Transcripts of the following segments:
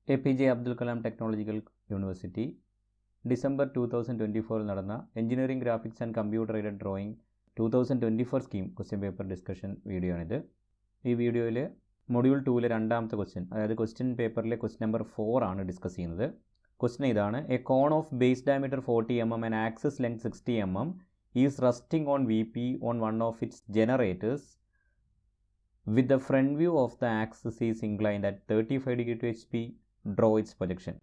APJ Abdul Kalam Technological University December 2024 നടന്ന engineering graphics and computer aided drawing 2024 scheme question paper discussion video ആണിത്. ഈ വീഡിയോയിൽ module 2-ലെ രണ്ടാമത്തെ question, അതായത് question പേപ്പറിലെ question number 4 ആണ് discuss ചെയ്യുന്നത്. ക്വസ്റ്റ്യൻ ഇതാണ്: a cone of base diameter 40 mm and axis length 60 mm is resting on VP on one of its generators with the front view of the axis is inclined at 35 degree to HP. Draw its projection.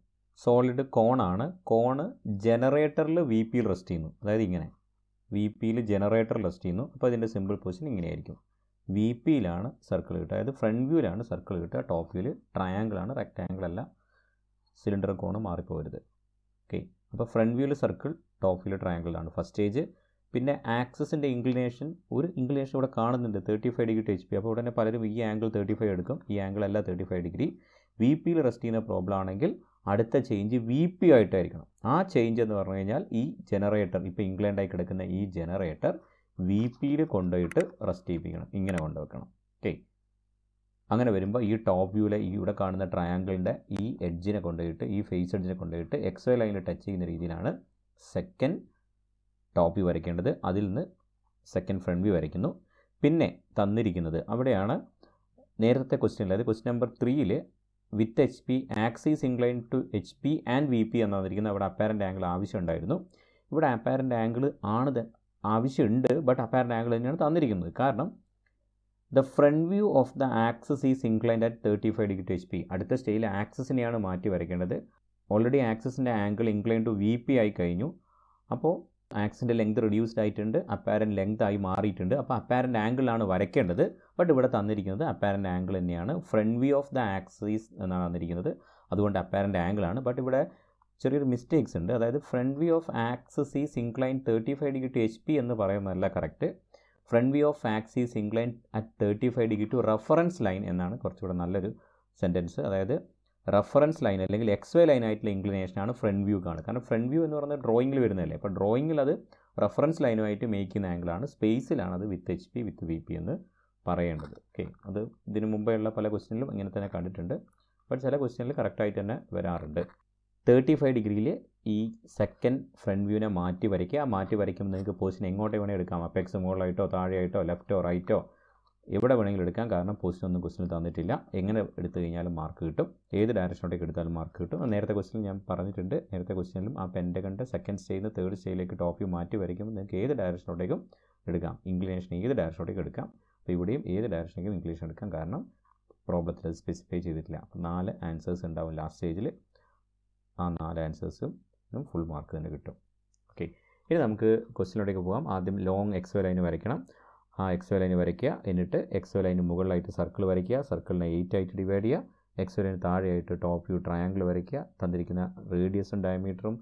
Solid കോണാണ്. Cone ജനറേറ്ററിൽ VPയിൽ rest ചെയ്യുന്നു. അതായത് ഇങ്ങനെ VPയിൽ ജനറേറ്ററിൽ rest ചെയ്യുന്നു. അപ്പോൾ ഇതിൻ്റെ simple position ഇങ്ങനെയായിരിക്കും. VPയിലാണ് സർക്കിൾ കിട്ടുക, അതായത് ഫ്രണ്ട് വ്യൂവിലാണ് സർക്കിൾ കിട്ടുക. ടോപ്പ് വ്യൂവിൽ ട്രയാങ്കിളാണ്, റെക്റ്റാങ്കിൾ അല്ല. സിലിണ്ടർ കോണ് മാറിപ്പോകരുത്. ഓക്കെ, അപ്പോൾ ഫ്രണ്ട് വ്യൂവിൽ സർക്കിൾ, ടോപ്പ് വ്യൂവിൽ ട്രയാങ്കിളാണ് ഫസ്റ്റ് സ്റ്റേജ്. പിന്നെ ആക്സിസിൻ്റെ ഇൻക്ലിനേഷൻ, ഒരു ഇൻക്ലിനേഷൻ ഇവിടെ കാണുന്നുണ്ട് 35 ഡിഗ്രി ടു HP. അപ്പോൾ ഉടനെ പലരും ഈ ആംഗിൾ 35 എടുക്കും. ഈ ആംഗിൾ അല്ല 35 ഡിഗ്രി. VPയിൽ റെസ്റ്റ് ചെയ്യുന്ന പ്രോബ്ലം ആണെങ്കിൽ അടുത്ത ചേഞ്ച് VP ആയിട്ടായിരിക്കണം. ആ ചേഞ്ച് എന്ന് പറഞ്ഞു കഴിഞ്ഞാൽ ഈ ജനറേറ്റർ, ഇപ്പോൾ ഇംഗ്ലണ്ടായി കിടക്കുന്ന ഈ ജനറേറ്റർ VPയിൽ കൊണ്ടുപോയിട്ട് റെസ്റ്റ് ചെയ്യിപ്പിക്കണം. ഇങ്ങനെ കൊണ്ടുവെക്കണം. ഓക്കെ, അങ്ങനെ വരുമ്പോൾ ഈ ടോപ്പ് വ്യൂവിലെ ഈ ഇവിടെ കാണുന്ന ട്രയാങ്കിളിൻ്റെ ഈ എഡ്ജിനെ കൊണ്ടുപോയിട്ട്, ഈ ഫേസ് എഡ്ജിനെ കൊണ്ടുപോയിട്ട് XY ലൈനിൽ ടച്ച് ചെയ്യുന്ന രീതിയിലാണ് സെക്കൻഡ് ടോപ്പ് വ്യൂ വരയ്ക്കേണ്ടത്. അതിൽ നിന്ന് സെക്കൻഡ് ഫ്രണ്ട് വ്യൂ വരയ്ക്കുന്നു. പിന്നെ തന്നിരിക്കുന്നത് അവിടെയാണ് നേരത്തെ ക്വസ്റ്റ്യൻ, അതായത് ക്വസ്റ്റ്യൻ നമ്പർ 3-ൽ with HP axis incline to HP and VP എന്ന് തന്നിരിക്കുന്നത്. അവിടെ അപ്പാരൻ്റ് ആംഗിൾ ആവശ്യമുണ്ടായിരുന്നു. ഇവിടെ അപ്പാരൻ്റ് ആംഗിൾ ആണ് ആവശ്യമുണ്ട്, ബട്ട് അപ്പാരൻ്റ് ആംഗിൾ തന്നെയാണ് തന്നിരിക്കുന്നത്. കാരണം the front view of the axis is inclined at 35 degree to HP. അടുത്ത സ്റ്റേജിൽ ആക്സിസിനെയാണ് മാറ്റി വരയ്ക്കേണ്ടത്. ഓൾറെഡി ആക്സിസിൻ്റെ ആംഗിൾ ഇൻക്ലൈൻ ടു VP ആയി കഴിഞ്ഞു. അപ്പോൾ ആക്സിൻ്റെ ലെങ്ത് റിഡ്യൂസ്ഡ് ആയിട്ടുണ്ട്, അപ്പാരൻ്റ് ലെങ്ത് ആയി മാറിയിട്ടുണ്ട്. അപ്പോൾ അപ്പാരൻ്റ് ആംഗിളാണ് വരയ്ക്കേണ്ടത്. ബട്ട് ഇവിടെ തന്നിരിക്കുന്നത് അപ്പാരൻ്റ് ആംഗിൾ തന്നെയാണ്. Front view of the axis എന്നാണ് തന്നിരിക്കുന്നത്, അതുകൊണ്ട് അപ്പാരൻ്റ് ആംഗിളാണ്. ബട്ട് ഇവിടെ ചെറിയൊരു മിസ്റ്റേക്സ് ഉണ്ട്. അതായത് front view of axis is incline 35 degree to HP എന്ന് പറയുന്നതല്ല correct. Front view of axis incline at 35 degree to reference line എന്നാണ് കുറച്ചുകൂടെ നല്ലൊരു സെൻറ്റൻസ്. അതായത് റെഫറൻസ് ലൈൻ അല്ലെങ്കിൽ XY ലൈനായിട്ടുള്ള ഇൻക്ലിനേഷനാണ് ഫ്രണ്ട് വ്യൂ കാണുക. കാരണം ഫ്രണ്ട് വ്യൂ എന്ന് പറയുന്നത് ഡ്രോയിങ്ങിൽ വരുന്നതല്ലേ. അപ്പോൾ ഡ്രോയിങ്ങിൽ അത് റെഫറൻസ് ലൈനുമായിട്ട് മേക്ക് ചെയ്യുന്ന ആംഗിളാണ്. സ്പേസിലാണ് അത് വിത്ത് HP വിത്ത് VP എന്ന് പറയേണ്ടത്. ഓക്കെ, അത് ഇതിനു മുമ്പേ ഉള്ള പല ക്വസ്റ്റ്യനിലും ഇങ്ങനെ തന്നെ കണ്ടിട്ടുണ്ട്. ബട്ട് ചില ക്വസ്റ്റ്യനിൽ കറക്റ്റായിട്ട് തന്നെ വരാറുണ്ട്. 35 ഡിഗ്രിയിൽ ഈ സെക്കൻഡ് ഫ്രണ്ട് വ്യൂവിനെ മാറ്റി വരയ്ക്കുക. ആ മാറ്റി വരയ്ക്കുമ്പോൾ നിങ്ങൾക്ക് പൊസിഷൻ എങ്ങോട്ടേ വേണേൽ എടുക്കാം. അപ്പെക്സ് മുകളിലായിട്ടോ താഴെയായിട്ടോ ലെഫ്റ്റോ റൈറ്റോ എവിടെ വേണമെങ്കിലും എടുക്കാം. കാരണം പൊസിഷൻ ഒന്നും ക്വസ്റ്റിന് തന്നിട്ടില്ല. എങ്ങനെ എടുത്തു കഴിഞ്ഞാലും മാർക്ക് കിട്ടും. ഏത് ഡയറക്ഷനോട്ടേക്ക് എടുത്താലും മാർക്ക് കിട്ടും. നേരത്തെ ക്വസ്റ്റിനിൽ ഞാൻ പറഞ്ഞിട്ടുണ്ട്. നേരത്തെ ക്വസ്റ്റിനിലും ആ പെൻറ്റഗണിൻ്റെ സെക്കൻഡ് സ്റ്റേജിൽ നിന്ന് തേർഡ് സ്റ്റേജിലേക്ക് ടോപ്പ് വ്യൂ മാറ്റി വരയ്ക്കുമ്പോൾ നിങ്ങൾക്ക് ഏത് ഡയറക്ഷനോട്ടേക്കും എടുക്കാം. ഇൻക്ലിനേഷൻ ഏത് ഡയറക്ഷനോട്ടേക്ക് എടുക്കാം. അപ്പോൾ ഇവിടെയും ഏത് ഡയറക്ഷനേക്കും ഇൻക്ലിനേഷൻ എടുക്കാം. കാരണം പ്രോബ്ലത്തിൽ അത് സ്പെസിഫൈ ചെയ്തിട്ടില്ല. അപ്പോൾ 4 ആൻസേഴ്സ് ഉണ്ടാവും ലാസ്റ്റ് സ്റ്റേജിൽ. ആ 4 ആൻസേഴ്സും ഫുൾ മാർക്ക് തന്നെ കിട്ടും. ഓക്കെ, ഇനി നമുക്ക് ക്വസ്റ്റിനിലേക്ക് പോകാം. ആദ്യം ലോങ് XY ലൈൻ വരയ്ക്കണം. ആ XY ലൈൻ വരയ്ക്കുക. എന്നിട്ട് XY ലൈന് മുകളിലായിട്ട് സർക്കിൾ വരയ്ക്കുക. സർക്കിളിനെ 8 ആയിട്ട് ഡിവൈഡ് ചെയ്യുക. XY ലൈന് താഴെയായിട്ട് ടോപ്പ് വ്യൂ ട്രയാങ്കിൾ വരയ്ക്കുക. തന്നിരിക്കുന്ന റേഡിയസും ഡയമീറ്ററും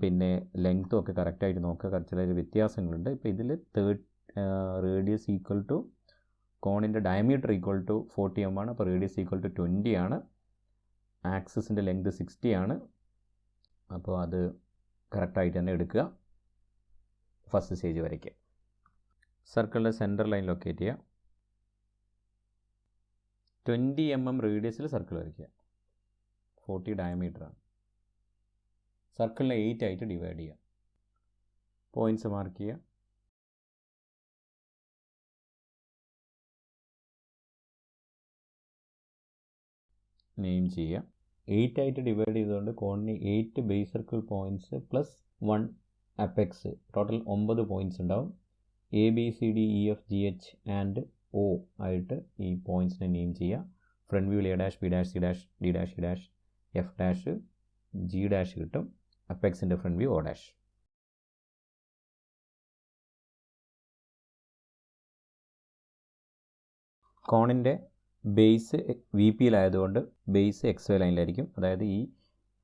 പിന്നെ ലെങ്ത്തും ഒക്കെ കറക്റ്റായിട്ട് നോക്കുക. ചില വ്യത്യാസങ്ങളുണ്ട്. ഇപ്പോൾ ഇതിൽ റേഡിയസ് ഈക്വൽ ടു കോണിൻ്റെ ഡയമീറ്റർ ഈക്വൽ ടു 40 mm ആണ്. അപ്പോൾ റേഡിയസ് ഈക്വൽ ടു 20 ആണ്. ആക്സിസിൻ്റെ ലെങ്ത് 60 ആണ്. അപ്പോൾ അത് കറക്റ്റായിട്ട് തന്നെ എടുക്കുക. ഫസ്റ്റ് സ്റ്റേജ് വരയ്ക്കുക. സർക്കിളിൻ്റെ സെൻറ്റർ ലൈൻ ലൊക്കേറ്റ് ചെയ്യുക. 20 mm റേഡിയസിൽ സർക്കിൾ വരയ്ക്കുക. 40 ഡയമീറ്ററാണ്. സർക്കിളിനെ 8 ആയിട്ട് ഡിവൈഡ് ചെയ്യുക. പോയിൻറ്റ്സ് മാർക്ക് ചെയ്യുക. നെയിം ചെയ്യുക. 8 ആയിട്ട് ഡിവൈഡ് ചെയ്തുകൊണ്ട് കോണിന് 8 base circle points plus 1 apex, total 9 points ഉണ്ടാവും. ABCDEFGH ആൻഡ് O ആയിട്ട് ഈ പോയിൻറ്റ്സിനെ നെയിം ചെയ്യുക. ഫ്രണ്ട് വ്യൂവിൽ A', B', C', D', E', F', G' കിട്ടും. അപ്പെക്സിൻ്റെ ഫ്രണ്ട് വ്യൂ O'. കോണിൻ്റെ ബേസ് VPയിലായതുകൊണ്ട് ബേസ് XY ലൈനിലായിരിക്കും. അതായത് ഈ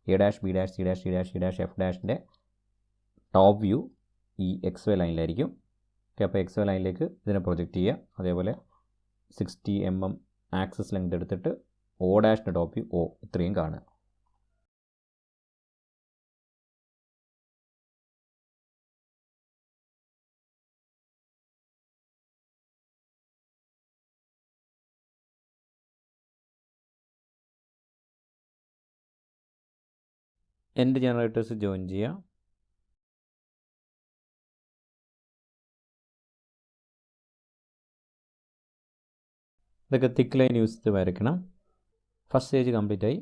A', B', C', D', E', F'ൻ്റെ ടോപ്പ് വ്യൂ ഈ XY ലൈനിലായിരിക്കും. അപ്പോൾ XY ലൈനിലേക്ക് ഇതിനെ പ്രൊജക്റ്റ് ചെയ്യുക. അതേപോലെ 60 mm ആക്സിസ് ലെങ്ത് എടുത്തിട്ട് O' ടോപ്പ് വ്യൂ O ഇത്രയും കാണുക. എൻഡ് ജനറേറ്റേഴ്സ് ജോയിൻ ചെയ്യുക. ഇതൊക്കെ തിക്ക് ലൈൻ യൂസ് ചെയ്ത് വരയ്ക്കണം. ഫസ്റ്റ് സ്റ്റേജ് കംപ്ലീറ്റ് ആയി.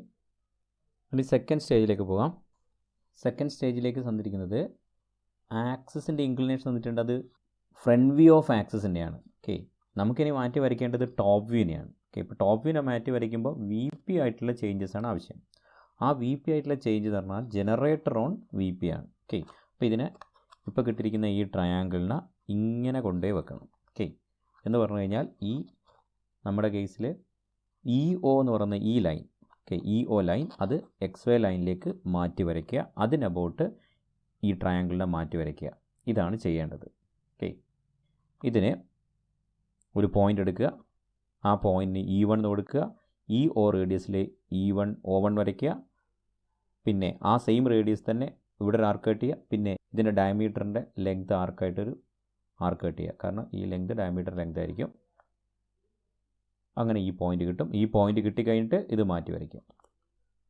ഇനി സെക്കൻഡ് സ്റ്റേജിലേക്ക് പോകാം. സെക്കൻഡ് സ്റ്റേജിലേക്ക് തന്നിരിക്കുന്നത് ആക്സിസിൻ്റെ ഇൻക്ലിനേഷൻ തന്നിട്ടുണ്ട്. അത് ഫ്രണ്ട് വ്യൂ ഓഫ് ആക്സിസിൻ്റെയാണ്. ഓക്കെ, നമുക്കിനി മാറ്റി വരയ്ക്കേണ്ടത് ടോപ്പ് വ്യൂവിനെയാണ്. ഓക്കെ, ഇപ്പോൾ ടോപ്പ് വ്യൂവിനെ മാറ്റി വരയ്ക്കുമ്പോൾ വി പി ആയിട്ടുള്ള ചേഞ്ചസ് ആണ് ആവശ്യം. ആ വി പി ആയിട്ടുള്ള ചേഞ്ച് എന്ന് പറഞ്ഞാൽ ജനറേറ്റർ ഓൺ വി പി ആണ്. ഓക്കെ, അപ്പോൾ ഇതിനെ ഇപ്പോൾ കിട്ടിയിരിക്കുന്ന ഈ ട്രയാങ്കിളിനെ ഇങ്ങനെ കൊണ്ടുപോയി വെക്കണം. ഓക്കെ, എന്ന് പറഞ്ഞു കഴിഞ്ഞാൽ ഈ നമ്മുടെ കേസിൽ ഇ ഒ എന്ന് പറയുന്ന ഈ line, okay, E O line അത് എക്സ് വൈ ലൈനിലേക്ക് മാറ്റി വരയ്ക്കുക. അതിനബൌട്ട് ഈ ട്രയാങ്കിളിനെ മാറ്റി വരയ്ക്കുക. ഇതാണ് ചെയ്യേണ്ടത്. ഓക്കെ, ഇതിന് ഒരു പോയിൻ്റ് എടുക്കുക. ആ പോയിൻറ്റിന് E1 എന്ന് കൊടുക്കുക. ഈ ഒ റേഡിയസിൽ E1 O1 വരയ്ക്കുക. പിന്നെ ആ സെയിം റേഡിയസ് തന്നെ ഇവിടെ ഒരു ആർക്ക് കട്ട് ചെയ്യുക. പിന്നെ ഇതിൻ്റെ ഡയമീറ്ററിൻ്റെ ലെങ്ത് ആർക്കായിട്ടൊരു ആർക്ക് കട്ട് ചെയ്യുക. കാരണം ഈ ലെങ്ത് ഡയമീറ്റർ ലെങ്ത് ആയിരിക്കും. അങ്ങനെ ഈ പോയിൻ്റ് കിട്ടും. ഈ പോയിൻ്റ് കിട്ടിക്കഴിഞ്ഞിട്ട് ഇത് മാറ്റി വരയ്ക്കും.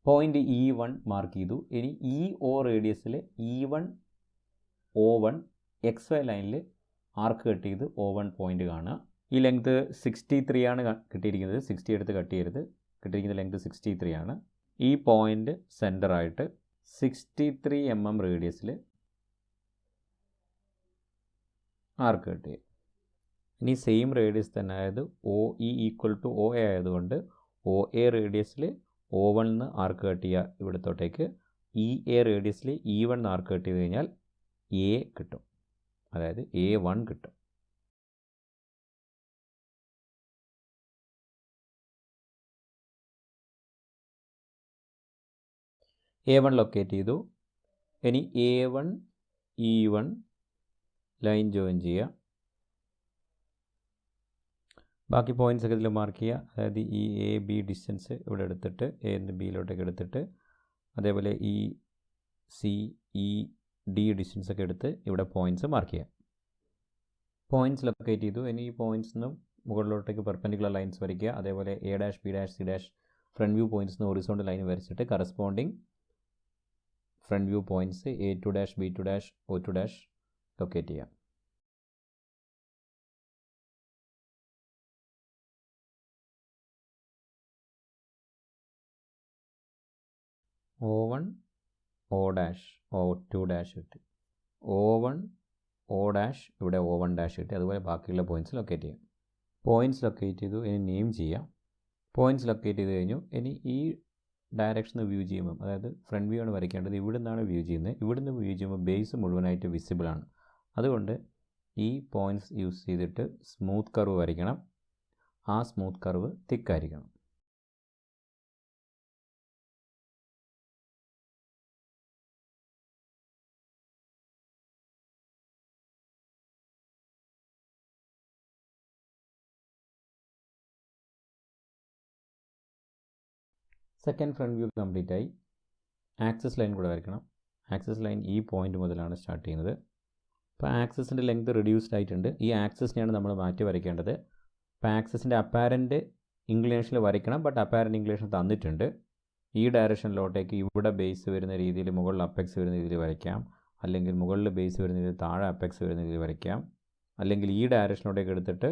പോയിൻ്റ് E1 മാർക്ക് ചെയ്തു. ഇനി ഈ O റേഡിയസിൽ E1 O1 X Y ലൈനിൽ ആർക്ക് കട്ട് ചെയ്ത് O1 പോയിൻ്റ് കാണുക. ഈ ലെങ്ത് 63 ആണ് കിട്ടിയിരിക്കുന്നത്. 60 എടുത്ത് കട്ട് ചെയ്യരുത്. കിട്ടിയിരിക്കുന്ന ലെങ്ത് 63 ആണ്. ഈ പോയിൻ്റ് സെൻറ്ററായിട്ട് 63 mm റേഡിയസിൽ ആർക്ക് കട്ട് ചെയ്യും. ഇനി സെയിം റേഡിയസ് തന്നെ ആയത് O E equal to O A ആയതുകൊണ്ട് ഒ എ റേഡിയസിൽ O1 എന്ന് ആർക്ക് കട്ട് ചെയ്യുക ഇവിടത്തോട്ടേക്ക്. ഇ എ റേഡിയസിൽ E1 എന്ന് ആർക്ക് കട്ട് ചെയ്ത് കഴിഞ്ഞാൽ എ കിട്ടും. അതായത് A1 കിട്ടും. A1 ലൊക്കേറ്റ് ചെയ്തു. ഇനി A1 E1 ലൈൻ ജോയിൻ ചെയ്യുക. ബാക്കി പോയിൻറ്റ്സ് ഒക്കെ ഇതിൽ മാർക്ക് ചെയ്യുക. അതായത് ഈ എ ബി ഡിസ്റ്റൻസ് ഇവിടെ എടുത്തിട്ട് എ എന്ന് ബിയിലോട്ടേക്ക് എടുത്തിട്ട്, അതേപോലെ ഈ സി ഇ ഡി ഡിസ്റ്റൻസ് ഒക്കെ എടുത്ത് ഇവിടെ പോയിൻറ്റ്സ് മാർക്ക് ചെയ്യുക. പോയിൻറ്റ്സ് ലൊക്കേറ്റ് ചെയ്തു. ഇനി ഈ പോയിൻറ്റ്സിനും മുകളിലോട്ടേക്ക് പെർപെൻഡിക്കുലർ ലൈൻസ് വരയ്ക്കുക. അതേപോലെ A dash B dash C dash front view പോയിൻറ്റ്സിന് ഹൊറിസോണ്ടൽ ലൈൻ വരച്ചിട്ട് corresponding front view points A2 dash B2 dash O2 dash locate ചെയ്യാം. O1 O dash O2 dash കിട്ടി. O1 O ഡാഷ് ഇവിടെ O1 dash കിട്ടി. അതുപോലെ ബാക്കിയുള്ള points locate ചെയ്യാം. Points locate ചെയ്തു. ഇനി നെയിം ചെയ്യാം. പോയിൻറ്റ്സ് ലൊക്കേറ്റ് ചെയ്ത് കഴിഞ്ഞു. ഇനി ഈ ഡയറക്ഷന് വ്യൂ ചെയ്യുമ്പോൾ, അതായത് ഫ്രണ്ട് വ്യൂ ആണ് വരയ്ക്കേണ്ടത്. ഇവിടെ നിന്നാണ് വ്യൂ ചെയ്യുന്നത്. ഇവിടുന്ന് വ്യൂ ചെയ്യുമ്പോൾ ബേസ് മുഴുവനായിട്ട് വിസിബിൾ ആണ്. അതുകൊണ്ട് ഈ പോയിൻറ്റ്സ് യൂസ് ചെയ്തിട്ട് സ്മൂത്ത് കർവ് വരയ്ക്കണം. ആ സ്മൂത്ത് കർവ് തിക്കായിരിക്കണം. സെക്കൻഡ് ഫ്രണ്ട് വ്യൂ കംപ്ലീറ്റ് ആയി. ആക്സിസ് ലൈൻ കൂടെ വരയ്ക്കണം. ആക്സിസ് ലൈൻ ഈ പോയിൻ്റ് മുതലാണ് സ്റ്റാർട്ട് ചെയ്യുന്നത്. അപ്പോൾ ആക്സിസിൻ്റെ ലെങ്ത് റിഡ്യൂസ്ഡ് ആയിട്ടുണ്ട്. ഈ ആക്സിസിനെയാണ് നമ്മൾ മാറ്റി വരയ്ക്കേണ്ടത്. അപ്പോൾ ആക്സിസിൻ്റെ അപ്പാരൻറ്റ് ഇൻക്ലിനേഷനിൽ വരയ്ക്കണം. ബട്ട് അപ്പാരൻറ്റ് ഇൻക്ലിനേഷൻ തന്നിട്ടുണ്ട്. ഈ ഡയറക്ഷനിലോട്ടേക്ക് ഇവിടെ ബേസ് വരുന്ന രീതിയിൽ മുകളിൽ അപ്പെക്സ് വരുന്ന രീതിയിൽ വരയ്ക്കാം. അല്ലെങ്കിൽ മുകളിൽ ബേസ് വരുന്ന രീതിയിൽ താഴെ അപ്പെക്സ് വരുന്ന രീതിയിൽ വരയ്ക്കാം. അല്ലെങ്കിൽ ഈ ഡയറക്ഷനിലോട്ടേക്ക് എടുത്തിട്ട്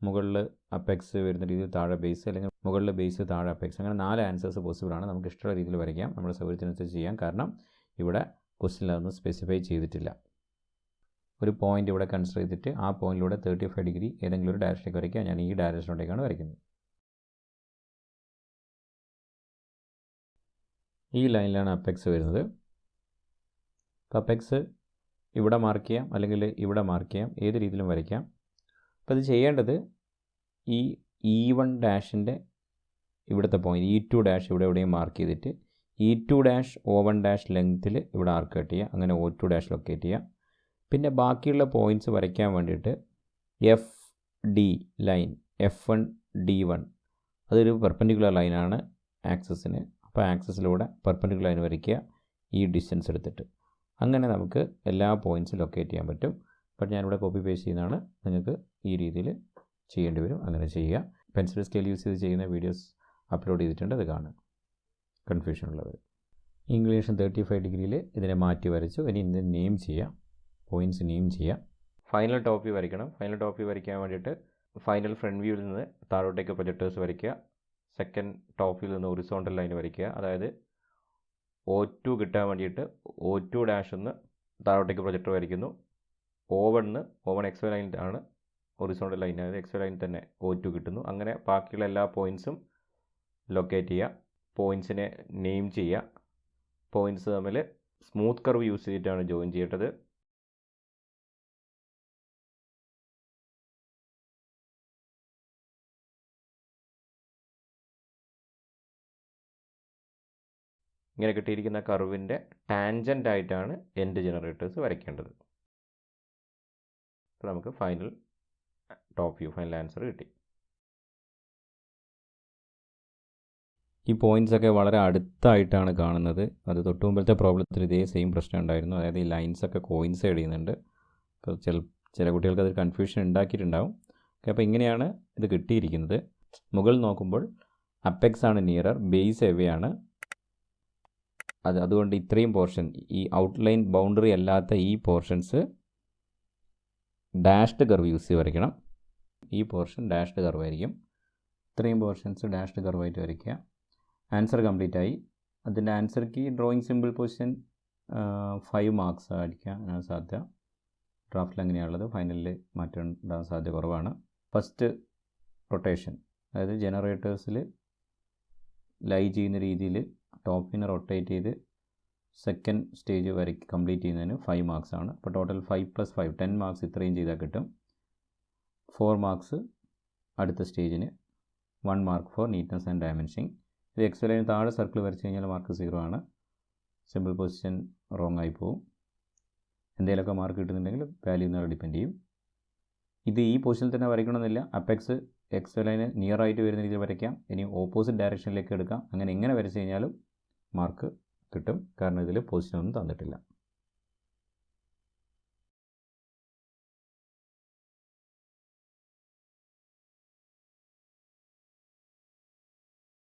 മുകളിൽ അപ്പെക്സ് വരുന്ന രീതിയിൽ താഴെ ബേസ്, അല്ലെങ്കിൽ മുകളിൽ ബേസ് താഴെ അപ്പെക്സ്. അങ്ങനെ 4 ആൻസേഴ്സ് പോസിബിളാണ്. നമുക്ക് ഇഷ്ടമുള്ള രീതിയിൽ വരയ്ക്കാം. നമ്മുടെ സൗകര്യത്തിനനുസരിച്ച് ചെയ്യാം. കാരണം ഇവിടെ ക്വസ്റ്റ്യനിൽ അതൊന്നും സ്പെസിഫൈ ചെയ്തിട്ടില്ല. ഒരു പോയിൻ്റ് ഇവിടെ കൺസിഡർ ചെയ്തിട്ട് ആ പോയിൻറ്റിലൂടെ 35 ഡിഗ്രി ഏതെങ്കിലും ഒരു ഡയറക്ഷനിലേക്ക് വരയ്ക്കുക. ഞാൻ ഈ ഡയറക്ഷനിലോട്ടേക്കാണ് വരയ്ക്കുന്നത്. ഈ ലൈനിലാണ് അപ്പെക്സ് വരുന്നത്. അപ്പോൾ അപ്പെക്സ് ഇവിടെ മാർക്ക് ചെയ്യാം, അല്ലെങ്കിൽ ഇവിടെ മാർക്ക് ചെയ്യാം. ഏത് രീതിയിലും വരയ്ക്കാം. അപ്പോൾ ഇത് ചെയ്യേണ്ടത് ഈ E1 ഡാഷിൻ്റെ ഇവിടുത്തെ പോയിൻറ്റ് E2 ഡാഷ് ഇവിടെ എവിടെയും മാർക്ക് ചെയ്തിട്ട് E2 ഡാഷ് O1 ഡാഷ് ലെങ്ത്തിൽ ഇവിടെ ആർക്ക് കട്ട് ചെയ്യുക. അങ്ങനെ O2 ഡാഷ് ലൊക്കേറ്റ് ചെയ്യുക. പിന്നെ ബാക്കിയുള്ള പോയിൻറ്റ്സ് വരയ്ക്കാൻ വേണ്ടിയിട്ട് FD ലൈൻ F1 D1 അതൊരു പെർപെൻഡിക്കുലർ ലൈനാണ് ആക്സിസിന്. അപ്പോൾ ആക്സിസിലൂടെ പെർപെൻഡിക്കുലർ ലൈൻ വരയ്ക്കുക ഈ ഡിസ്റ്റൻസ് എടുത്തിട്ട്. അങ്ങനെ നമുക്ക് എല്ലാ പോയിൻറ്റ്സും ലൊക്കേറ്റ് ചെയ്യാൻ പറ്റും. ബട്ട് ഞാനിവിടെ കോപ്പി പേസ്റ്റ് ചെയ്യുന്നതാണ്. നിങ്ങൾക്ക് ഈ രീതിയിൽ ചെയ്യേണ്ടി വരും. അങ്ങനെ ചെയ്യുക. പെൻസിൽ സ്കെയിൽ യൂസ് ചെയ്ത് ചെയ്യുന്ന വീഡിയോസ് അപ്ലോഡ് ചെയ്തിട്ടുണ്ട്. അത് കാണുക, കൺഫ്യൂഷൻ ഉള്ളവർ. ഇൻക്ലിനേഷൻ 35 ഡിഗ്രിയിൽ ഇതിനെ മാറ്റി വരച്ചു. ഇനി ഇതിനെ നെയിം ചെയ്യാം, പോയിൻറ്റ്സ് നെയിം ചെയ്യാം. ഫൈനൽ ടോപ്പ് വ്യൂ വരയ്ക്കണം. ഫൈനൽ ടോപ്പ് വ്യൂ വരയ്ക്കാൻ വേണ്ടിയിട്ട് ഫൈനൽ ഫ്രണ്ട് വ്യൂവിൽ നിന്ന് താഴോട്ടേക്ക് പ്രൊജക്ടേഴ്സ് വരയ്ക്കുക. സെക്കൻഡ് ടോപ്പ് വ്യൂവിൽ നിന്ന് ഹൊറിസോണ്ടൽ ലൈൻ വരയ്ക്കുക. അതായത് O2 കിട്ടാൻ വേണ്ടിയിട്ട് O2 ഡാഷ് എന്ന് താഴോട്ടേക്ക് പ്രൊജക്ടർ വരയ്ക്കുന്നു. O1 എക്സ് വൈ ലൈനിലാണ് ഹൊറിസോണ്ടൽ ലൈൻ, അതായത് എക്സ് വൈ ലൈനിൽ തന്നെ O2 കിട്ടുന്നു. അങ്ങനെ ബാക്കിയുള്ള എല്ലാ പോയിൻറ്റ്സും ലൊക്കേറ്റ് ചെയ്യുക, പോയിൻറ്റ്സിനെ നെയിം ചെയ്യുക. പോയിൻറ്റ്സ് തമ്മിൽ സ്മൂത്ത് കർവ് യൂസ് ചെയ്തിട്ടാണ് ജോയിൻ ചെയ്യേണ്ടത്. ഇങ്ങനെ കിട്ടിയിരിക്കുന്ന കർവിൻ്റെ ടാൻജൻ്റ് ആയിട്ടാണ് എൻഡ് ജനറേറ്റേഴ്സ് വരയ്ക്കേണ്ടത്. അപ്പോൾ നമുക്ക് final top view, final answer കിട്ടി. ഈ പോയിൻറ്റ്സ് ഒക്കെ വളരെ അടുത്തായിട്ടാണ് കാണുന്നത്. അത് തൊട്ട് മുമ്പത്തെ പ്രോബ്ലത്തിൽ ഇതേ സെയിം പ്രശ്നം ഉണ്ടായിരുന്നു. അതായത് ഈ ലൈൻസ് ഒക്കെ കോയിൻസൈഡ് ചെയ്യുന്നുണ്ട്. അപ്പോൾ ചില കുട്ടികൾക്ക് അത് കൺഫ്യൂഷൻ ഉണ്ടാക്കിയിട്ടുണ്ടാവും. അപ്പോൾ ഇങ്ങനെയാണ് ഇത് കിട്ടിയിരിക്കുന്നത്. മുകളിൽ നോക്കുമ്പോൾ അപ്പെക്സ് ആണ് നിയറർ, ബേസ് എവേ ആണ്. അതുകൊണ്ട് ഇത്രയും പോർഷൻ, ഈ ഔട്ട്ലൈൻ ബൗണ്ടറി അല്ലാത്ത ഈ പോർഷൻസ് ഡാഷ്ഡ് കർവ് യൂസ് ചെയ്ത് വരയ്ക്കണം. ഈ പോർഷൻ ഡാഷ്ഡ് കർവ് ആയിരിക്കും. ഇത്രയും പോർഷൻസ് ഡാഷ്ഡ് കർവായിട്ട് വരയ്ക്കുക. ആൻസർ കംപ്ലീറ്റ് ആയി. അതിൻ്റെ answer key drawing simple position 5 marks അടിക്കാൻ സാധ്യത. ഡ്രാഫ്റ്റിൽ അങ്ങനെയാണുള്ളത്. ഫൈനലിൽ മാറ്റം ഉണ്ടാകാൻ സാധ്യത കുറവാണ്. ഫസ്റ്റ് റൊട്ടേഷൻ, അതായത് ജനറേറ്റേഴ്സിൽ ലൈ ചെയ്യുന്ന രീതിയിൽ ടോപ്പിനെ റൊട്ടേറ്റ് ചെയ്ത് സെക്കൻഡ് സ്റ്റേജ് വരെ കംപ്ലീറ്റ് ചെയ്യുന്നതിന് 5 മാർക്സ് ആണ്. അപ്പോൾ ടോട്ടൽ 5+5 10 മാർക്സ് ഇത്രയും ചെയ്താൽ കിട്ടും. 4 മാർക്സ് അടുത്ത സ്റ്റേജിന്, 1 മാർക്ക് ഫോർ നീറ്റ്നസ് ആൻഡ് ഡയമെൻഷനിങ്. ഇത് എക്സ് ലൈന് താഴെ സർക്കിൾ വരച്ച് കഴിഞ്ഞാൽ മാർക്ക് 0 ആണ്. സിമ്പിൾ പൊസിഷൻ റോങ് ആയി പോകും. എന്തെങ്കിലുമൊക്കെ മാർക്ക് കിട്ടുന്നുണ്ടെങ്കിൽ വാല്യൂ നേരെ ഡിപ്പെൻഡ് ചെയ്യും. ഇത് ഈ പൊസിഷനിൽ തന്നെ വരയ്ക്കണമെന്നില്ല. അപ്പെക്സ് എക്സ് ലൈന് നിയർ ആയിട്ട് വരുന്ന രീതിയിൽ വരയ്ക്കാം. ഇനി ഓപ്പോസിറ്റ് ഡയറക്ഷനിലേക്ക് എടുക്കാം. അങ്ങനെ എങ്ങനെ വരച്ച് കഴിഞ്ഞാലും മാർക്ക് കിട്ടും. കാരണം ഇതിൽ പൊസിഷനൊന്നും തന്നിട്ടില്ല.